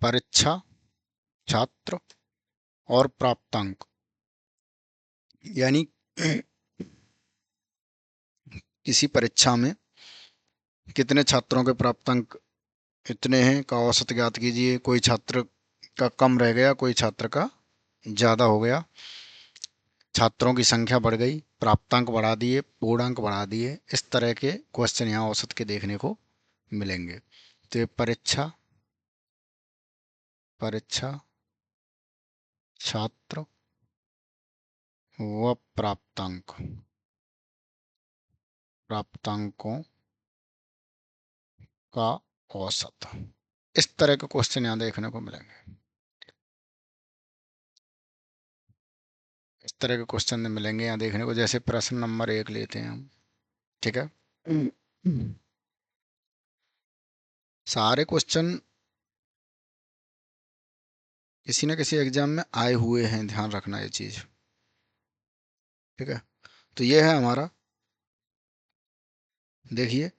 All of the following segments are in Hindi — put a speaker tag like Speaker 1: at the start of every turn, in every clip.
Speaker 1: परीक्षा, छात्र और प्राप्तांक। यानी किसी परीक्षा में कितने छात्रों के प्राप्तांक इतने हैं का औसत ज्ञात कीजिए। कोई छात्र का कम रह गया, कोई छात्र का ज़्यादा हो गया, छात्रों की संख्या बढ़ गई, प्राप्तांक बढ़ा दिए, पूर्णांक बढ़ा दिए। इस तरह के क्वेश्चन यहाँ औसत के देखने को मिलेंगे। तो ये परीक्षा, परीक्षा, छात्र व प्राप्तांक, प्राप्तांकों का औसत, इस तरह के क्वेश्चन यहाँ देखने को मिलेंगे। इस तरह के क्वेश्चन मिलेंगे यहाँ देखने को। जैसे प्रश्न नंबर 1 लेते हैं हम, ठीक है। सारे क्वेश्चन किसी न किसी एग्जाम में आए हुए हैं, ध्यान रखना ये चीज, ठीक है। तो ये है हमारा, देखिए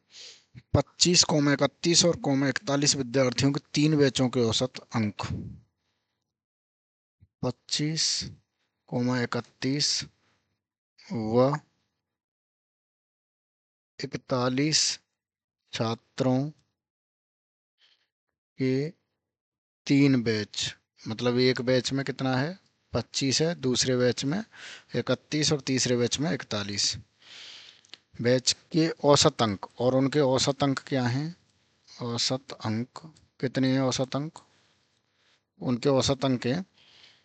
Speaker 1: 25,31 और 41 विद्यार्थियों के 3 बैचों के औसत अंक। 25,31 व 41 छात्रों के 3 बैच, मतलब एक बैच में कितना है, 25 है, दूसरे बैच में 31 और तीसरे बैच में 41 बैच के औसत अंक। और उनके औसत अंक क्या हैं, औसत अंक कितने हैं, औसत अंक उनके औसत अंक हैं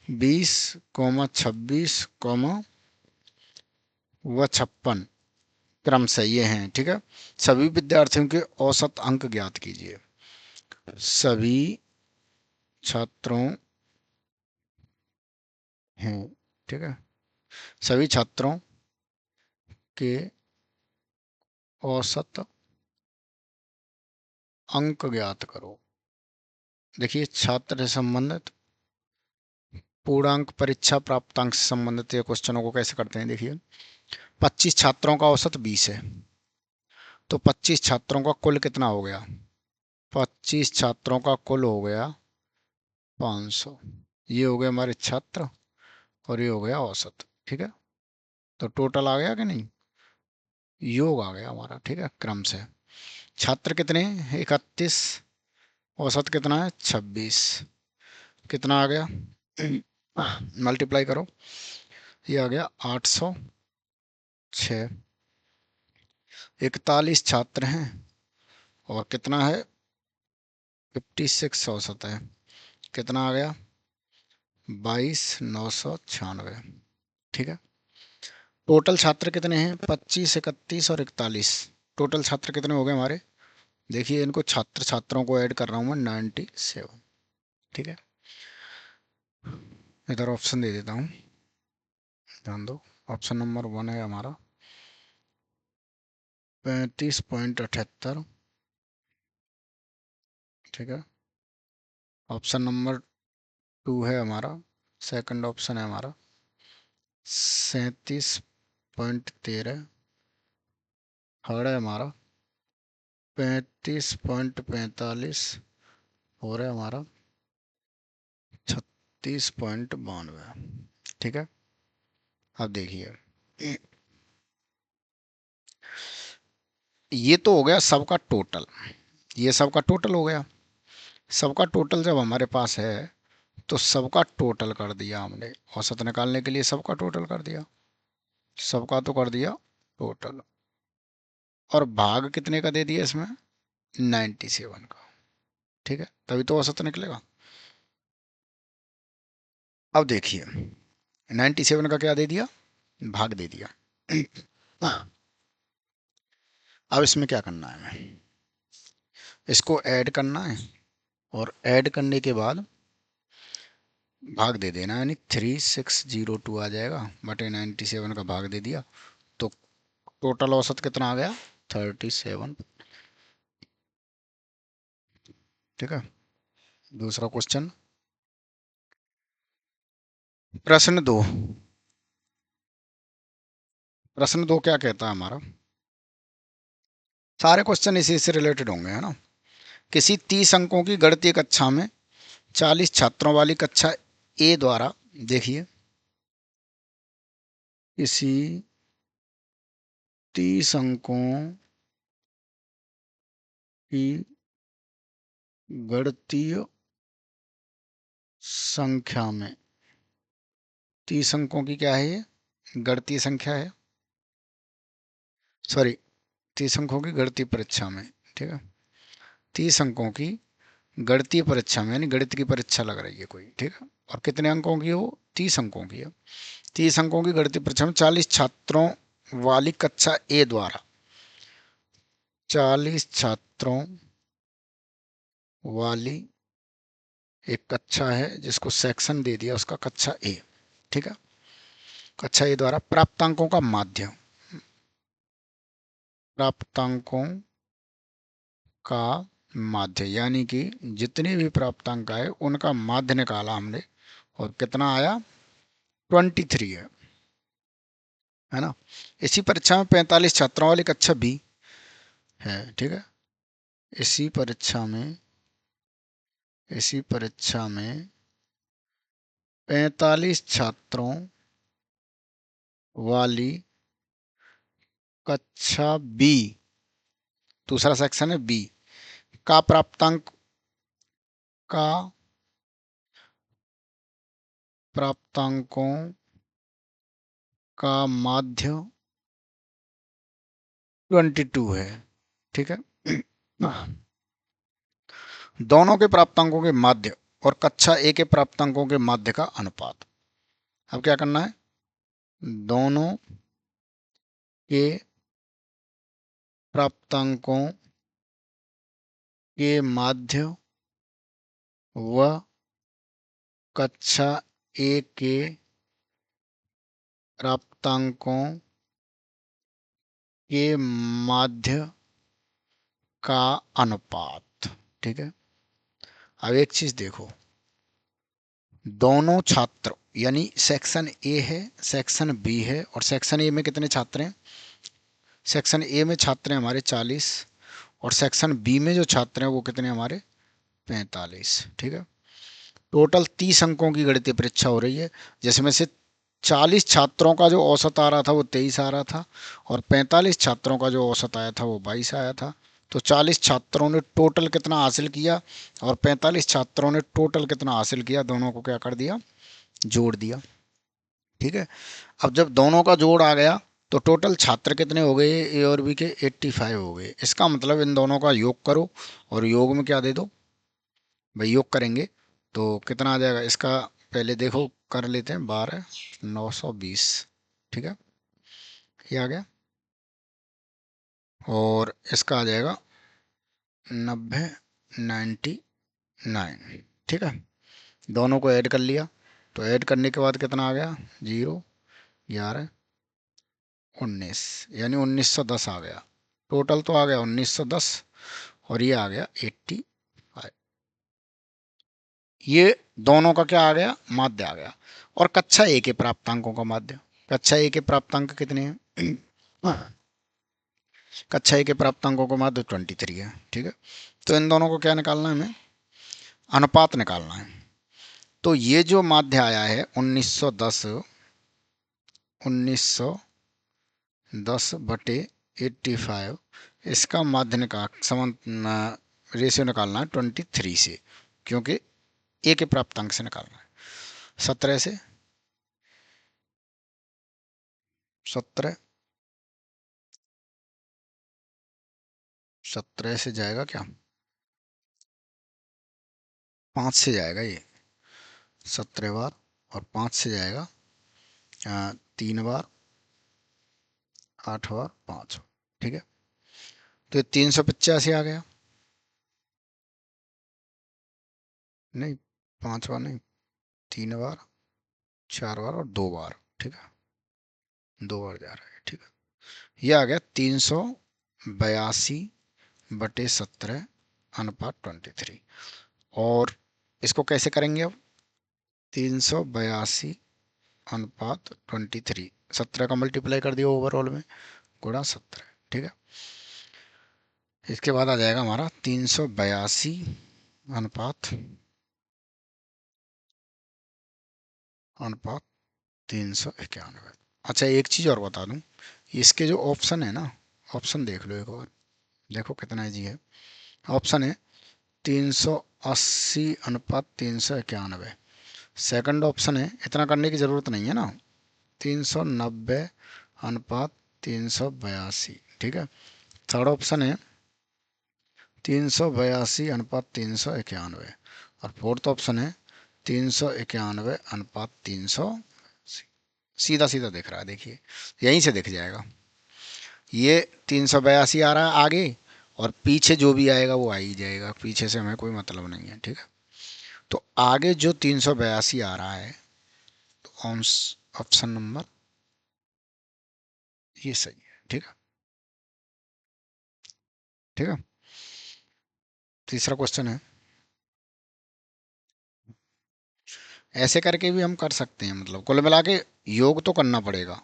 Speaker 1: 20, 26, व 56 क्रम से ये हैं, ठीक है। सभी विद्यार्थियों के औसत अंक ज्ञात कीजिए। सभी छात्रों हैं, ठीक है, सभी छात्रों के औसत अंक ज्ञात करो। देखिए छात्र से संबंधित, पूर्णांक, परीक्षा, प्राप्तांक से संबंधित ये क्वेश्चनों को कैसे करते हैं। देखिए 25 छात्रों का औसत 20 है, तो 25 छात्रों का कुल कितना हो गया, 25 छात्रों का कुल हो गया 500। ये हो गए हमारे छात्र और ये हो गया औसत, ठीक है। तो टोटल आ गया कि नहीं, योग आ गया हमारा, ठीक है, क्रम से। छात्र कितने हैं, 31, औसत कितना है 26, कितना आ गया मल्टीप्लाई करो, ये आ गया 806। 41 छात्र हैं और कितना है 56 औसत है, कितना आ गया 22,996, ठीक है। टोटल छात्र कितने हैं, 25, 31 और 41, टोटल छात्र कितने हो गए हमारे। देखिए इनको छात्र छात्रों को ऐड कर रहा हूं मैं, 97, ठीक है। इधर ऑप्शन दे देता हूं, ध्यान दो। ऑप्शन नंबर 1 है हमारा 35.78, ठीक है। ऑप्शन नंबर 2 है हमारा, सेकंड ऑप्शन है हमारा 37.13, थर्ड है हमारा 35.45 और है हमारा 36.92, ठीक है। अब देखिए ये तो हो गया सबका टोटल, ये सबका टोटल हो गया। सबका टोटल जब हमारे पास है तो सबका टोटल कर दिया हमने, औसत निकालने के लिए सबका टोटल कर दिया, सबका तो कर दिया टोटल, और भाग कितने का दे दिया इसमें, 97 का, ठीक है, तभी तो औसत निकलेगा। अब देखिए 97 का क्या दे दिया, भाग दे दिया। अब इसमें क्या करना है, हमें इसको ऐड करना है, और ऐड करने के बाद भाग दे देना, यानी 3602 आ जाएगा बटे 97 का भाग दे दिया, तो टोटल औसत कितना आ गया 37, ठीक है। दूसरा क्वेश्चन, प्रश्न 2, प्रश्न 2 क्या कहता है हमारा, सारे क्वेश्चन इसी से रिलेटेड होंगे, है ना। किसी 30 अंकों की गणितीय कक्षा में 40 छात्रों वाली कक्षा ए द्वारा, देखिए, किसी 30 अंकों की गणितीय संख्या में, 30 अंकों की क्या है, ये गणितीय संख्या है, सॉरी, 30 अंकों की गणितीय परीक्षा में, ठीक है, 30 अंकों की गणितीय परीक्षा में, यानी गणित की परीक्षा लग रही है कोई, ठीक है, और कितने अंकों की है वो, 30 अंकों की है। 30 अंकों की गणितीय परीक्षा में 40 छात्रों वाली कक्षा ए द्वारा, 40 छात्रों वाली एक कक्षा है जिसको सेक्शन दे दिया उसका कक्षा ए, ठीक है, कक्षा ए द्वारा प्राप्तांकों का माध्य, प्राप्तांकों का माध्य, यानी कि जितने भी प्राप्तांक आए उनका माध्य निकाला हमने, और कितना आया, 23 है ना। इसी परीक्षा में 45 छात्रों वाली कक्षा बी है, ठीक है, इसी परीक्षा में, इसी परीक्षा में 45 छात्रों वाली कक्षा बी, दूसरा सेक्शन है बी, का प्राप्तांक, का प्राप्तांकों का माध्य 22 है, ठीक है। दोनों के प्राप्तांकों के माध्य और कक्षा ए के प्राप्तांकों के माध्य का अनुपात। अब क्या करना है, दोनों के प्राप्तांकों के माध्य व कक्षा ए के प्राप्तांकों के माध्य का अनुपात, ठीक है। अब एक चीज देखो, दोनों छात्र, यानी सेक्शन ए है, सेक्शन बी है, और सेक्शन ए में कितने छात्र हैं, सेक्शन ए में छात्र हैं हमारे 40, और सेक्शन बी में जो छात्र हैं वो कितने हमारे 45, ठीक है। टोटल 30 अंकों की गणितीय परीक्षा हो रही है, जिसमें से 40 छात्रों का जो औसत आ रहा था वो 23 आ रहा था, और 45 छात्रों का जो औसत आया था वो 22 आया था। तो 40 छात्रों ने टोटल कितना हासिल किया और 45 छात्रों ने टोटल कितना हासिल किया, दोनों को क्या कर दिया, जोड़ दिया, ठीक है। अब जब दोनों का जोड़ आ गया तो टोटल छात्र कितने हो गए, ए और बी के 85 हो गए। इसका मतलब इन दोनों का योग करो और योग में क्या दे दो भाई, योग करेंगे तो कितना आ जाएगा इसका, पहले देखो कर लेते हैं, 12,920, ठीक है, ये आ गया, और इसका आ जाएगा 90,99, ठीक है। दोनों को ऐड कर लिया, तो ऐड करने के बाद कितना आ गया, 0, 11, 19, यानी 1910 आ गया। टोटल तो आ गया 1910, और ये आ गया 85। ये दोनों का क्या आ गया, माध्य आ गया। और कक्षा ए के प्राप्तांकों का माध्य, कक्षा ए के प्राप्तांक कितने हैं, कक्षा ए के प्राप्तांकों का माध्य 23 है, ठीक है। तो इन दोनों को क्या निकालना है, हमें अनुपात निकालना है। तो ये जो माध्य आया है 1910, 1910/85, इसका माध्य निकाल रेशियो निकालना है 23 से, क्योंकि ए के प्राप्तांक से निकालना है। 17 से, 17, 17 से जाएगा क्या, 5 से जाएगा ये, 17 बार, और 5 से जाएगा 3 बार, 8 बार, 5, ठीक है। तो ये 385 आ गया, नहीं 5 बार नहीं, 3 बार, 4 बार और 2 बार, ठीक है, 2 बार जा रहा है, ठीक है। ये आ गया 382/17 अनुपात 23। और इसको कैसे करेंगे अब, 382/23, 17 का मल्टीप्लाई कर दिया ओवरऑल में, गुणा 17, ठीक है। इसके बाद आ जाएगा हमारा 382/17, अनुपात 391। अच्छा एक चीज और बता दूं, इसके जो ऑप्शन है ना, ऑप्शन देख लो एक बार, देखो कितना इजी है। ऑप्शन है 380 अनुपात 391। सेकंड ऑप्शन है, इतना करने की जरूरत नहीं है ना, 390 अनुपात 382। ठीक है। थर्ड ऑप्शन है 382 अनुपात 391। और फोर्थ ऑप्शन है 391 अनुपात 300। सीधा सीधा दिख रहा है, देखिए यहीं से दिख जाएगा। ये 382 आ रहा है आगे, और पीछे जो भी आएगा वो आ ही जाएगा, पीछे से हमें कोई मतलब नहीं है। ठीक है। तो आगे जो 382 आ रहा है, तो ऑप्शन नंबर ये सही है। ठीक है। ठीक है। तीसरा क्वेश्चन है, ऐसे करके भी हम कर सकते हैं, मतलब कुल मिला के योग तो करना पड़ेगा,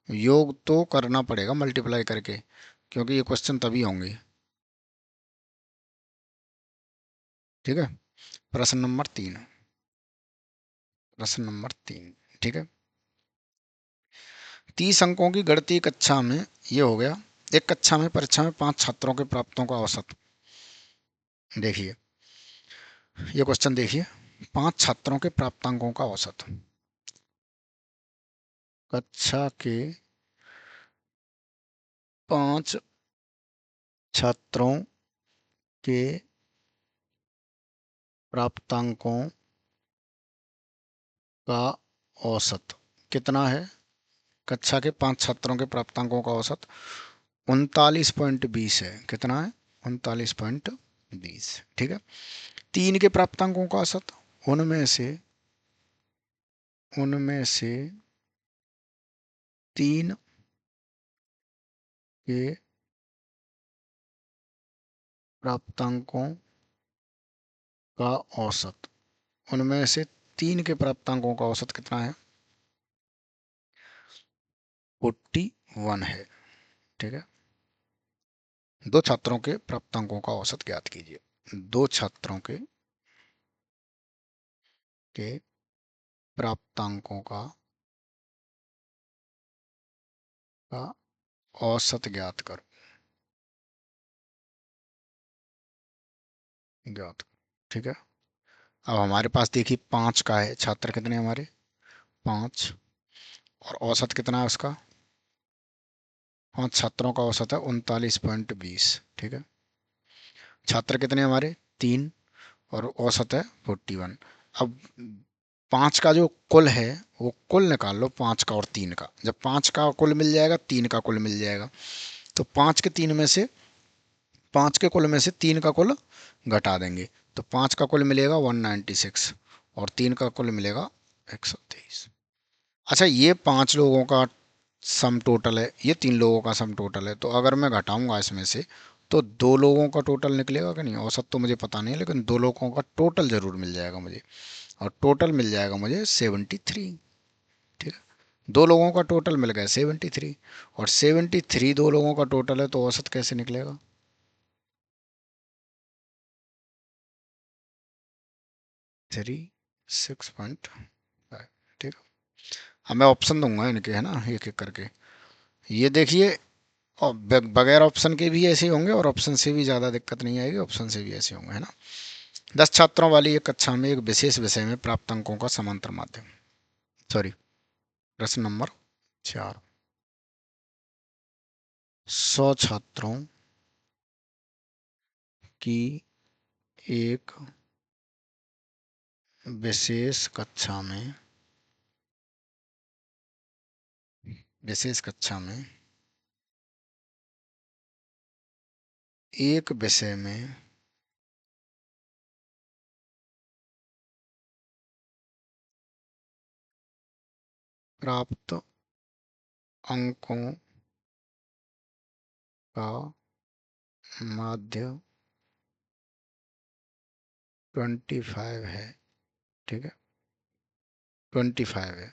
Speaker 1: योग तो करना पड़ेगा मल्टीप्लाई करके, क्योंकि ये क्वेश्चन तभी होंगे। ठीक है। प्रश्न नंबर 3। प्रश्न नंबर 3। ठीक है। 30 अंकों की गणितीय कक्षा में, ये हो गया, एक कक्षा में परीक्षा में 5 छात्रों के प्राप्तों का औसत। देखिए ये क्वेश्चन देखिए, 5 छात्रों के प्राप्तांकों का औसत, कक्षा के 5 छात्रों के प्राप्तांकों का औसत कितना है। कक्षा के 5 छात्रों के प्राप्तांकों का औसत 39.20 है। कितना है? 39.20। ठीक है। 3 के प्राप्तांकों का औसत, उनमें से 3 के प्राप्तांकों का औसत, उनमें से 3 के प्राप्तांकों का औसत कितना है? 41 है। ठीक है। 2 छात्रों के प्राप्तांकों का औसत ज्ञात कीजिए। 2 छात्रों के प्राप्तांकों का औसत ज्ञात करो, ज्ञात करो। ठीक है। अब हमारे पास देखिए 5 का है, छात्र कितने हमारे? 5। और औसत कितना है उसका? 5 छात्रों का औसत है 39.20। ठीक है। छात्र कितने हमारे? 3। और औसत है 41। अब 5 का जो कुल है, वो कुल निकाल लो, 5 का और 3 का। जब 5 का कुल मिल जाएगा, 3 का कुल मिल जाएगा, तो 5 के कुल में से 3 का कुल घटा देंगे, तो 5 का कुल मिलेगा 196, और 3 का कुल मिलेगा 123। अच्छा ये 5 लोगों का सम टोटल है, ये 3 लोगों का सम टोटल है, तो अगर मैं घटाऊंगा इसमें से, तो 2 लोगों का टोटल निकलेगा कि नहीं? औसत तो मुझे पता नहीं है, लेकिन 2 लोगों का टोटल जरूर मिल जाएगा मुझे, और टोटल मिल जाएगा मुझे 73। ठीक है। 2 लोगों का टोटल मिल गया 73, और 73 2 लोगों का टोटल है, तो औसत कैसे निकलेगा? 36.5। ठीक है। अब मैं ऑप्शन दूंगा इनके, है ना, एक एक करके। ये देखिए, और बगैर ऑप्शन के भी ऐसे होंगे, और ऑप्शन से भी ज़्यादा दिक्कत नहीं आएगी, ऑप्शन से भी ऐसे होंगे, है ना। 10 छात्रों वाली एक कक्षा में एक विशेष विषय में प्राप्त अंकों का समांतर माध्यम, सॉरी, प्रश्न नंबर 4। 100 छात्रों की एक विशेष कक्षा में एक विषय में प्राप्त अंकों का माध्य 25 है। ठीक है। 25 है।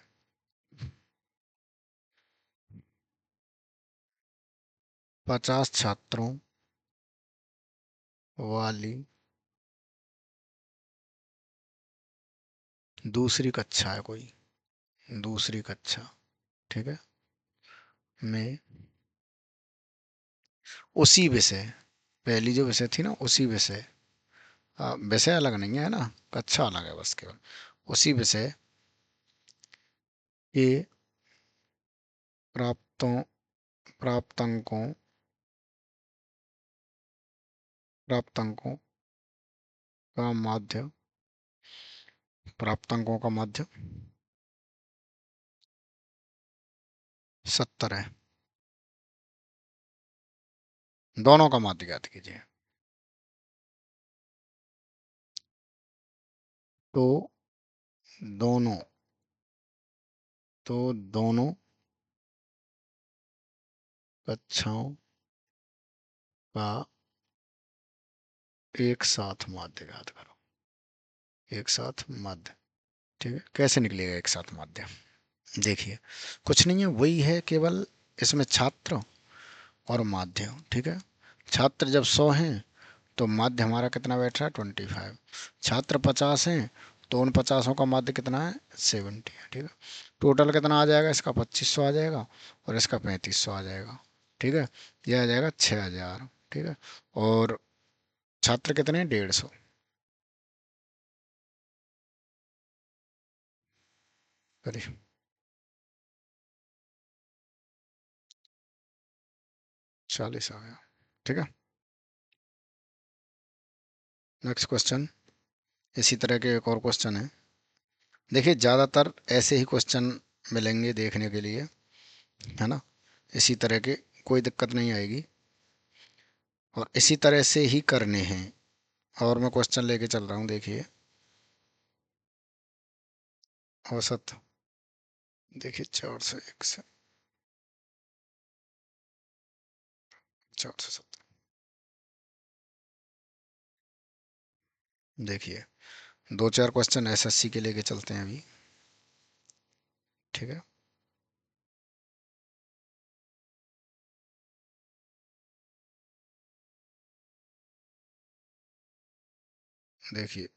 Speaker 1: 50 छात्रों वाली दूसरी कक्षा है कोई, दूसरी कक्षा, ठीक है, में उसी विषय, पहली जो विषय थी ना उसी विषय, विषय अलग नहीं है ना, कक्षा अलग है बस केवल, उसी विषय के प्राप्तों प्राप्तांकों प्राप्तांकों का माध्य, प्राप्तांकों का माध्य 70 है। दोनों का माध्य ज्ञात कीजिए। तो दोनों दोनों कक्षाओं का एक साथ माध्य ज्ञात करो। एक साथ माध्य, ठीक है, कैसे निकलेगा एक साथ माध्य? देखिए, कुछ नहीं है, वही है, केवल इसमें छात्र और माध्य, ठीक है। छात्र जब 100 हैं तो माध्य हमारा कितना बैठ रहा है? 25। छात्र 50 हैं तो उन 50 का माध्य कितना है? 70 है, ठीक है। टोटल कितना आ जाएगा? इसका 2500 आ जाएगा और इसका 3500 आ जाएगा, ठीक है। यह आ जाएगा 6000, ठीक है। और छात्र कितने हैं? 150। करिए, 40 आ गया, ठीक है। नेक्स्ट क्वेश्चन, इसी तरह के एक और क्वेश्चन है। देखिए, ज़्यादातर ऐसे ही क्वेश्चन मिलेंगे देखने के लिए, है ना, इसी तरह के, कोई दिक्कत नहीं आएगी, और इसी तरह से ही करने हैं। और मैं क्वेश्चन लेके चल रहा हूँ, देखिए। औसत, देखिए 401 से 470, देखिए दो चार क्वेश्चन एसएससी के लेके चलते हैं अभी, ठीक है। देखिए,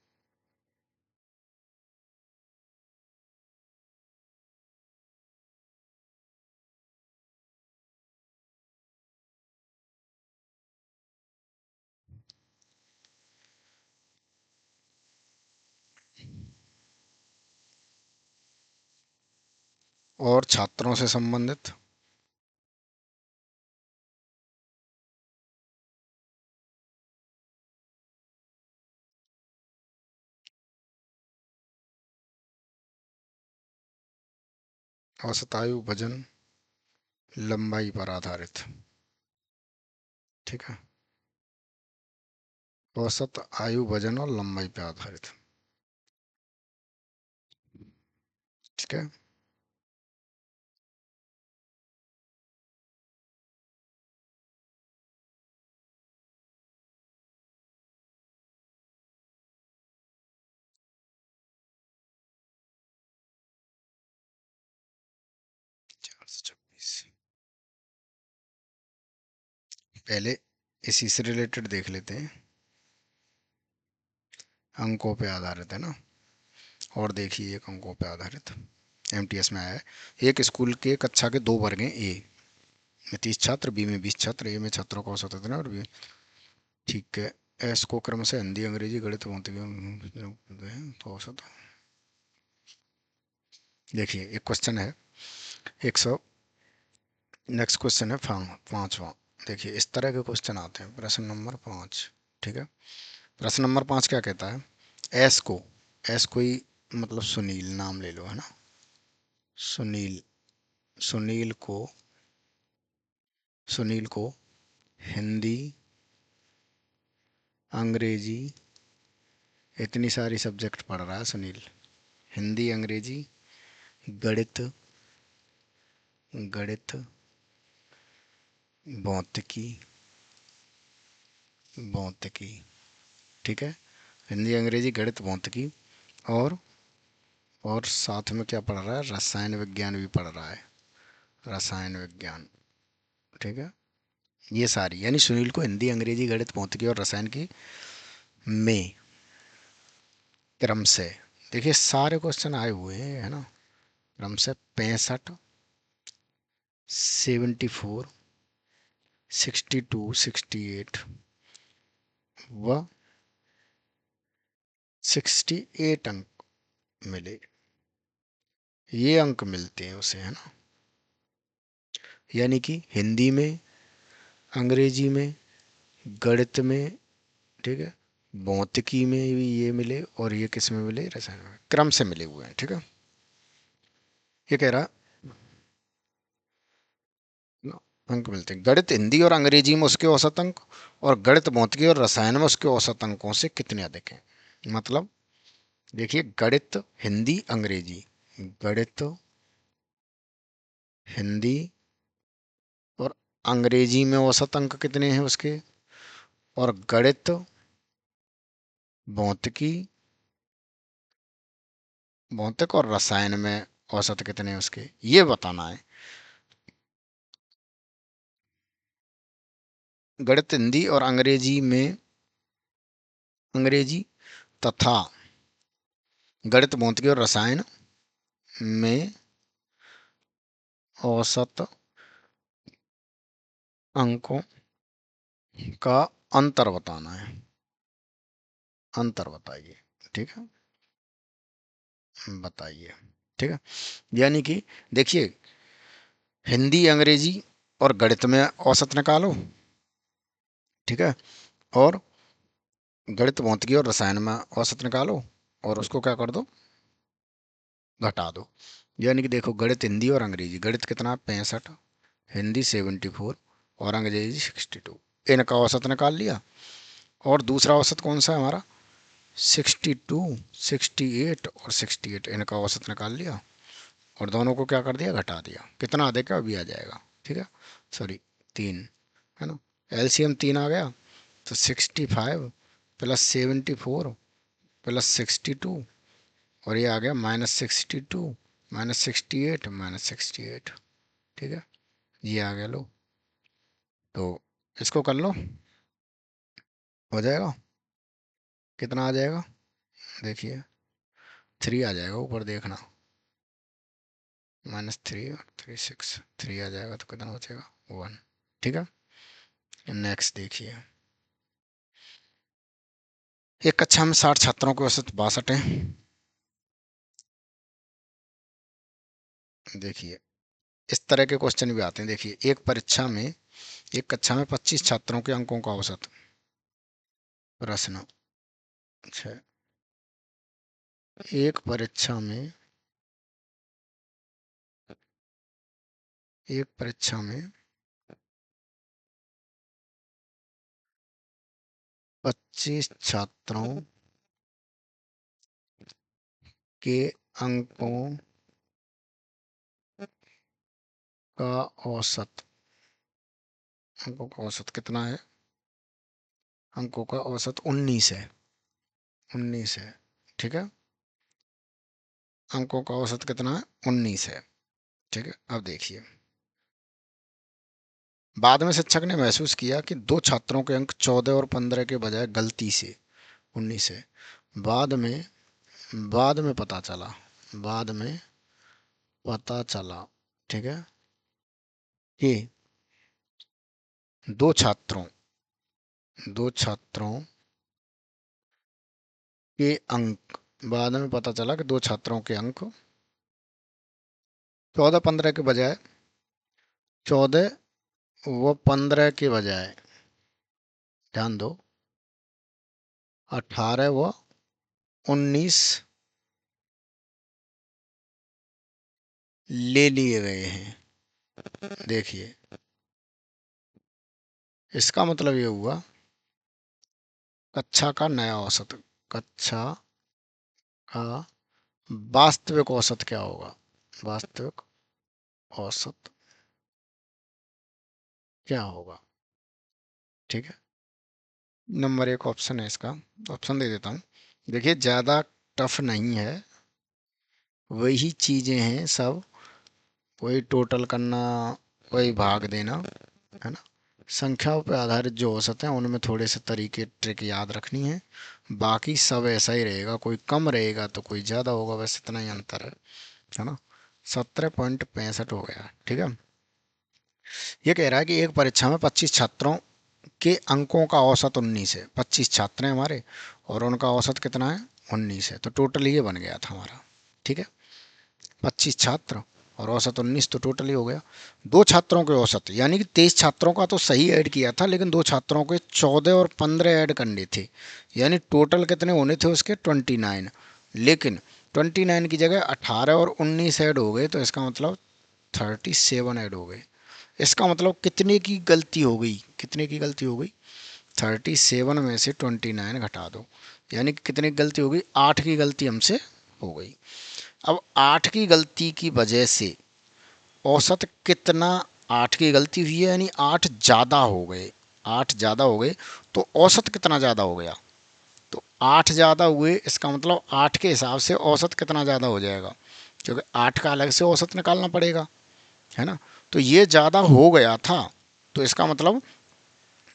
Speaker 1: और छात्रों से संबंधित, औसत आयु, वजन, लंबाई पर आधारित, ठीक है। औसत आयु, वजन और लंबाई पर आधारित, ठीक है। 426, पहले इसी से रिलेटेड देख लेते हैं, अंकों पे आधारित है ना। और देखिए, एक अंकों पे आधारित एमटीएस में आया है। एक स्कूल के कक्षा के दो वर्ग हैं, ए में 30 छात्र, बी में 20 छात्र, ए में छात्रों का औसत इतना और बी, ठीक है। एस को क्रम से हिंदी, अंग्रेजी, गणित, भौतिक तो औसत, देखिए एक क्वेश्चन है 100। नेक्स्ट क्वेश्चन है पांचवा। देखिए, इस तरह के क्वेश्चन आते हैं। प्रश्न नंबर 5, ठीक है। प्रश्न नंबर 5 क्या कहता है? एस को, एस कोई मतलब सुनील नाम ले लो, है ना। सुनील, सुनील को, सुनील को हिंदी, अंग्रेजी, इतनी सारी सब्जेक्ट पढ़ रहा है सुनील। हिंदी, अंग्रेजी, गणित, गणित, भौतिकी, भौतिकी, ठीक है। हिंदी, अंग्रेजी, गणित, भौतिकी, और साथ में क्या पढ़ रहा है? रसायन विज्ञान भी पढ़ रहा है, रसायन विज्ञान, ठीक है। ये सारी, यानी सुनील को हिंदी, अंग्रेजी, गणित, भौतिकी और रसायन की में क्रम से, देखिए सारे क्वेश्चन आए हुए हैं, है ना। क्रम से 65, 74, 62, 68 व 68 अंक मिले। ये अंक मिलते हैं उसे, है ना। यानी कि हिंदी में, अंग्रेजी में, गणित में, ठीक है, भौतिकी में भी ये मिले, और ये किस में मिले, रसायन में, क्रम से मिले हुए हैं। ठीक है, ये कह रहा अंक मिलते हैं गणित, हिंदी और अंग्रेजी में उसके औसत अंक, और गणित, भौतिकी और रसायन में उसके औसत अंकों से कितने अधिक हैं। मतलब देखिए, गणित, हिंदी, अंग्रेजी, गणित, हिंदी और अंग्रेजी में औसत अंक कितने हैं उसके, और गणित, भौतिकी, भौतिक और रसायन में औसत कितने हैं उसके, ये बताना है। गणित, हिंदी और अंग्रेजी में, अंग्रेजी तथा गणित, भौतिकी और रसायन में औसत अंकों का अंतर बताना है। अंतर बताइए। ठीक है, बताइए। ठीक है, यानी कि देखिए, हिंदी, अंग्रेजी और गणित में औसत निकालो, ठीक है, और गणित, भौतिकी और रसायन में औसत निकालो, और उसको क्या कर दो, घटा दो। यानी कि देखो, गणित, हिंदी और अंग्रेजी, गणित कितना, 65, हिंदी 74 और अंग्रेजी 62, इनका औसत निकाल लिया। और दूसरा औसत कौन सा है हमारा, 62, 68 और 68, इनका औसत निकाल लिया, और दोनों को क्या कर दिया, घटा दिया। कितना आ देगा, अभी आ जाएगा। ठीक है, सॉरी, 3, है ना। एलसीएम 3 आ गया, तो 65 प्लस 74 प्लस 62, और ये आ गया -62 -68 -68। ठीक है, ये आ गया, लो, तो इसको कर लो, हो जाएगा। कितना आ जाएगा, देखिए, 3 आ जाएगा, ऊपर देखना, -3 और 3 6, 3 आ जाएगा, तो कितना बचेगा, 1। ठीक है, नेक्स्ट देखिए, एक कक्षा में 60 छात्रों के औसत 62 है। देखिए, इस तरह के क्वेश्चन भी आते हैं। देखिए, एक परीक्षा में, एक कक्षा में 25 छात्रों के अंकों का औसत, प्रश्न, अच्छा, एक परीक्षा में, एक परीक्षा में 25 छात्रों के अंकों का औसत, अंकों का औसत कितना है, अंकों का औसत 19 है, 19 है। ठीक है, अंकों का औसत कितना है, 19 है। ठीक है, अब देखिए, बाद में शिक्षक ने महसूस किया कि दो छात्रों के अंक 14 और 15 के बजाय गलती से 19 है। बाद में, बाद में पता चला, बाद में पता चला, ठीक है, कि दो छात्रों, दो छात्रों के अंक, बाद में पता चला कि दो छात्रों के अंक 14 15 के बजाय, 14 व 15 के बजाय, ध्यान दो, 18 व 19 ले लिए गए हैं। देखिए, इसका मतलब ये हुआ, कक्षा का नया औसत, कक्षा का वास्तविक औसत क्या होगा, वास्तविक औसत क्या होगा। ठीक है, नंबर 1 ऑप्शन है इसका, ऑप्शन दे देता हूँ। देखिए, ज़्यादा टफ नहीं है, वही चीज़ें हैं सब, वही टोटल करना, वही भाग देना, है ना। संख्याओं पर आधारित जो औसत हैं उनमें थोड़े से तरीके, ट्रिक याद रखनी है, बाकी सब ऐसा ही रहेगा, कोई कम रहेगा तो कोई ज़्यादा होगा, बस इतना ही अंतर है ना। 17.65 हो गया, ठीक है। ये कह रहा है कि एक परीक्षा में 25 छात्रों के अंकों का औसत 19 है। 25 छात्र हैं हमारे और उनका औसत कितना है, 19 है। तो टोटल ये बन गया था हमारा, ठीक है। 25 छात्र और औसत 19, तो टोटल ही हो गया। दो छात्रों के औसत, यानी कि 23 छात्रों का तो सही ऐड किया था, लेकिन दो छात्रों के 14 और 15 ऐड करने थे, यानी टोटल कितने होने थे उसके, 29। लेकिन 29 की जगह 18 और 19 ऐड हो गए, तो इसका मतलब 37 ऐड हो गए। इसका मतलब कितने की गलती हो गई, कितने की गलती हो गई, 37 में से 29 घटा दो, यानी कि कितने की गलती हो गई, 8 की गलती हमसे हो गई। अब 8 की गलती की वजह से औसत कितना, 8 की गलती हुई है यानी 8 ज़्यादा हो गए, 8 ज़्यादा हो गए, तो औसत कितना ज़्यादा हो गया, तो 8 ज़्यादा हुए, इसका मतलब 8 के हिसाब से औसत कितना ज़्यादा हो जाएगा, क्योंकि 8 का अलग से औसत निकालना पड़ेगा, है ना। तो ये ज़्यादा हो गया था, तो इसका मतलब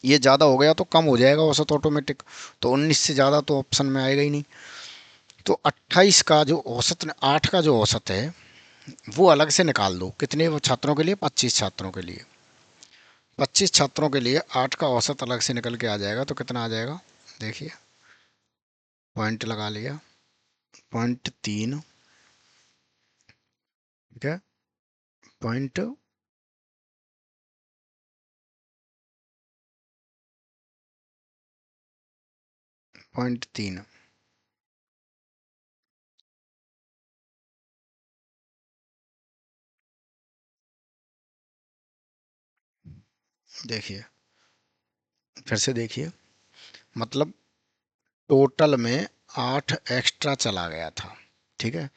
Speaker 1: ये ज़्यादा हो गया तो कम हो जाएगा औसत ऑटोमेटिक। तो 19 से ज़्यादा तो ऑप्शन में आएगा ही नहीं। तो 28 का जो औसत, 8 का जो औसत है वो अलग से निकाल दो, कितने वो छात्रों के लिए, 25 छात्रों के लिए। 25 छात्रों के लिए 8 का औसत अलग से निकल के आ जाएगा, तो कितना आ जाएगा, देखिए, पॉइंट लगा लिया, 0.3, ठीक है, 0.3। देखिए, फिर से देखिए, मतलब टोटल में 8 एक्स्ट्रा चला गया था, ठीक है।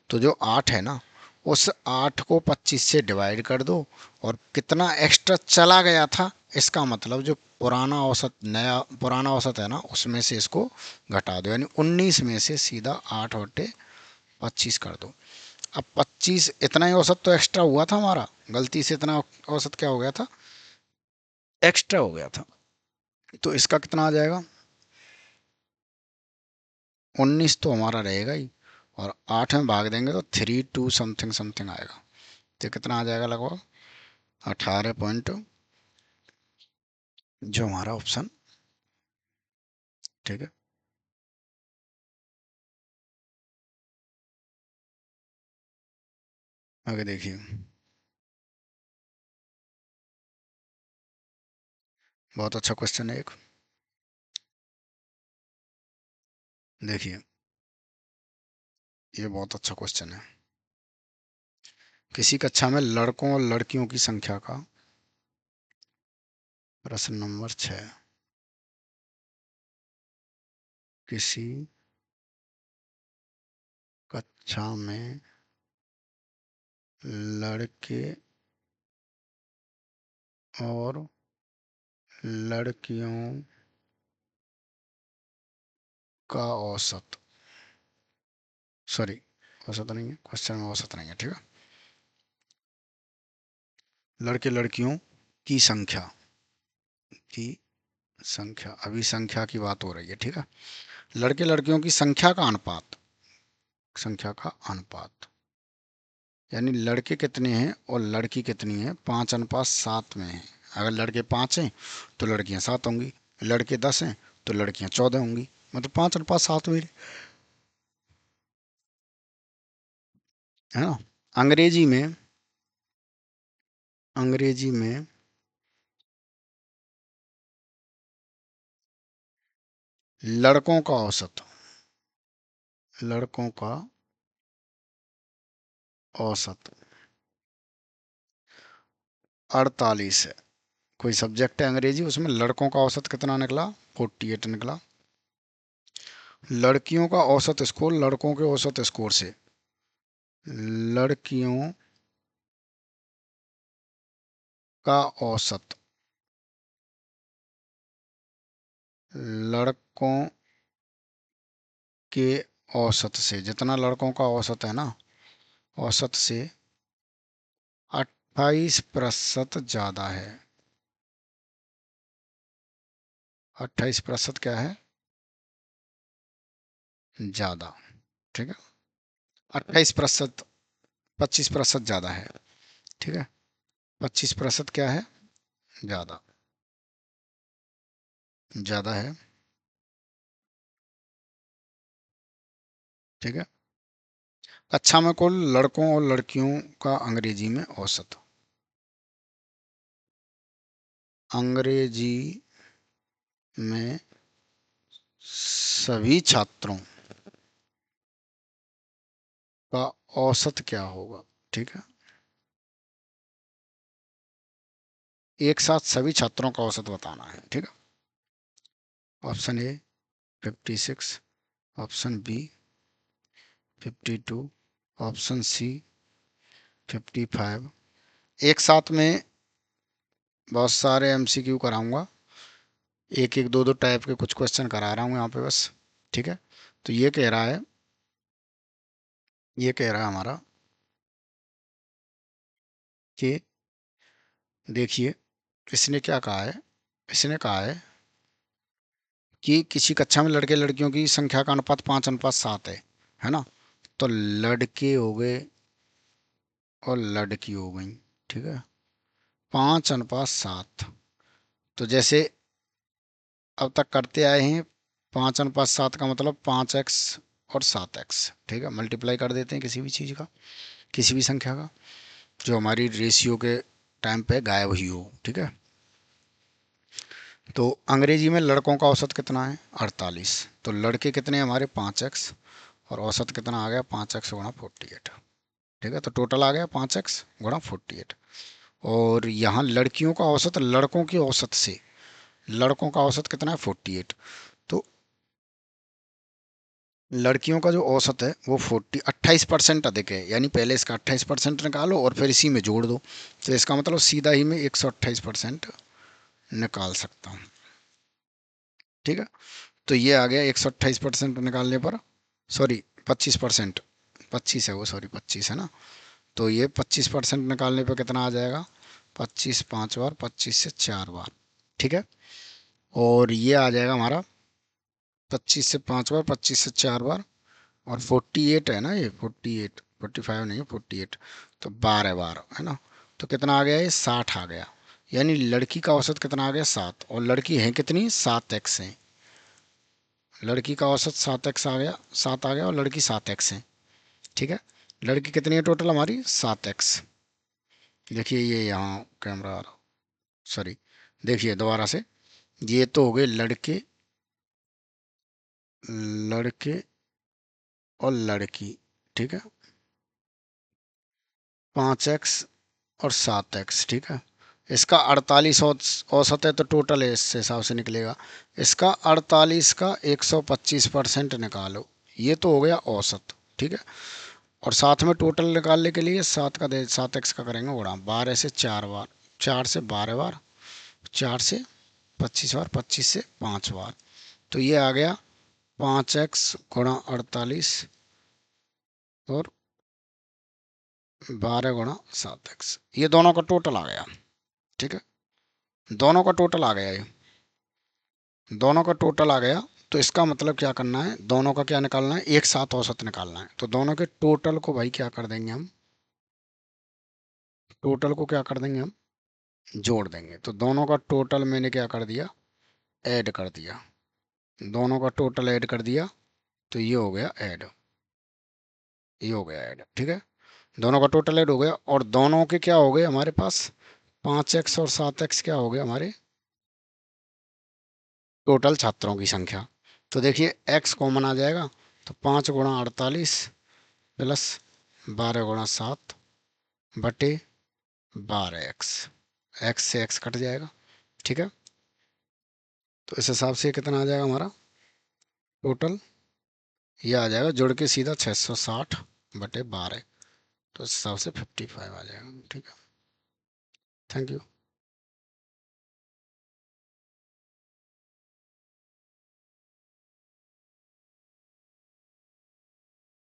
Speaker 1: तो जो 8 है ना, उस 8 को 25 से डिवाइड कर दो, और कितना एक्स्ट्रा चला गया था, इसका मतलब जो पुराना औसत, नया पुराना औसत है ना, उसमें से इसको घटा दो, यानी 19 में से सीधा 8 बटे 25 कर दो। अब 25, इतना ही औसत तो एक्स्ट्रा हुआ था हमारा, गलती से इतना औसत क्या हो गया था, एक्स्ट्रा हो गया था। तो इसका कितना आ जाएगा, 19 तो हमारा रहेगा ही, और 8 में भाग देंगे तो 32 समथिंग समथिंग आएगा। तो कितना आ जाएगा लगभग 18 पॉइंट, जो हमारा ऑप्शन, ठीक है। आगे देखिए, बहुत अच्छा क्वेश्चन है एक, देखिए, ये बहुत अच्छा क्वेश्चन है। किसी कक्षा में लड़कों और लड़कियों की संख्या का, प्रश्न नंबर 6, किसी कक्षा में लड़के और लड़कियों का औसत, सॉरी, औसत नहीं है क्वेश्चन में, औसत नहीं है, ठीक है। लड़के लड़कियों की संख्या, की संख्या, अभी संख्या की बात हो रही है, ठीक है। लड़के लड़कियों की संख्या का अनुपात, संख्या का अनुपात, यानी लड़के कितने हैं और लड़की कितनी है, 5:7 में है। अगर लड़के 5 हैं तो लड़कियां 7 होंगी, लड़के 10 हैं तो लड़कियां 14 होंगी, मतलब 5:7 में, है ना। अंग्रेजी में, अंग्रेजी में लड़कों का औसत, लड़कों का औसत 48 है। कोई सब्जेक्ट है अंग्रेजी, उसमें लड़कों का औसत कितना निकला, 48 निकला। लड़कियों का औसत स्कोर लड़कों के औसत स्कोर से, लड़कियों का औसत लड़कों के औसत से, जितना लड़कों का औसत है ना, औसत से 28% ज़्यादा है। 28% क्या है, ज़्यादा, ठीक है। 28% 25% ज़्यादा है। ठीक है, 25% क्या है, ज़्यादा, ज़्यादा है। ठीक है, कक्षा में कुल लड़कों और लड़कियों का अंग्रेजी में औसत, अंग्रेजी में सभी छात्रों का औसत क्या होगा। ठीक है, एक साथ सभी छात्रों का औसत बताना है। ठीक है, option A 56, option B 52, option C 55। एक साथ में बहुत सारे एमसीक्यू कराऊंगा, एक एक दो दो टाइप के कुछ क्वेश्चन करा रहा हूँ यहाँ पे बस। ठीक है, तो ये कह रहा है, ये कह रहा है हमारा कि देखिए, इसने क्या कहा है, इसने कहा है कि किसी कक्षा में लड़के लड़कियों की संख्या का अनुपात 5:7 है ना। तो लड़के हो गए और लड़की हो गई। ठीक है, 5:7। तो जैसे अब तक करते आए हैं, 5:7 का मतलब 5x और 7x। ठीक है, मल्टीप्लाई कर देते हैं किसी भी चीज़ का, किसी भी संख्या का जो हमारी रेशियो के टाइम पे गायब हुई हो। ठीक है, तो अंग्रेजी में लड़कों का औसत कितना है, 48। तो लड़के कितने हैं हमारे, 5x, और औसत कितना आ गया, 5x गुणा 48। ठीक है, तो टोटल आ गया 5x गुणा 48। और यहाँ लड़कियों का औसत लड़कों की औसत से, लड़कों का औसत कितना है, 48। तो लड़कियों का जो औसत है वो 28% अधिक है, यानी पहले इसका 28% निकालो और फिर इसी में जोड़ दो। तो इसका मतलब सीधा ही मैं 128% निकाल सकता हूँ। ठीक है, तो ये आ गया 128% निकालने पर, सॉरी 25%, 25 है वो, सॉरी 25 है ना। तो ये 25% निकालने पर कितना आ जाएगा, 25 5 बार, 25 से 4 बार। ठीक है, और ये आ जाएगा हमारा 25 से 5 बार, 25 से 4 बार, और 48 है ना, ये 48, 45 नहीं, 48, तो 12 बार है ना। तो कितना आ गया, ये 60 आ गया। यानी लड़की का औसत कितना आ गया, 7, और लड़की है कितनी, 7x है। लड़की का औसत 7x आ गया, 7 आ गया, और लड़की 7x है। ठीक है, लड़की कितनी है टोटल हमारी, 7x। देखिए ये यहाँ कैमरा आ रहा, सॉरी, देखिए दोबारा से, ये तो हो गए लड़के, लड़के और लड़की। ठीक है, 5x और 7x। ठीक है, इसका 48 औसत है, तो टोटल है इस हिसाब से निकलेगा। इसका 48 का 125% निकालो, ये तो हो गया औसत। ठीक है, और साथ में टोटल निकालने के लिए 7x का करेंगे गुणा, 12 से 4 बार, 4 से 12 बार, 4 से 25 बार, 25 से 5 बार। तो ये आ गया 5x गुणा 48 और 12 गुणा 7x, ये दोनों का टोटल आ गया। ठीक है, दोनों का टोटल आ गया, ये दोनों का टोटल आ गया। तो इसका मतलब क्या करना है, दोनों का क्या निकालना है, एक साथ औसत निकालना है। तो दोनों के टोटल को भाई क्या कर देंगे हम, टोटल को क्या कर देंगे हम, जोड़ देंगे। तो दोनों का टोटल मैंने क्या कर दिया, ऐड कर दिया, दोनों का टोटल ऐड कर दिया। तो ये हो गया ऐड, ये हो गया ऐड। ठीक है, दोनों का टोटल ऐड हो गया, और दोनों के क्या हो गए हमारे पास, 5x और 7x क्या हो गए हमारे टोटल छात्रों की संख्या। तो देखिए x कॉमन आ जाएगा, तो 5 गुणा 48 प्लस 12 गुणा 7 बटे 12x, x से x कट जाएगा। ठीक है, तो इस हिसाब से कितना आ जाएगा हमारा टोटल, ये आ जाएगा जुड़ के सीधा 660 बटे 12। तो इस हिसाब से 55 आ जाएगा। ठीक है, थैंक यू।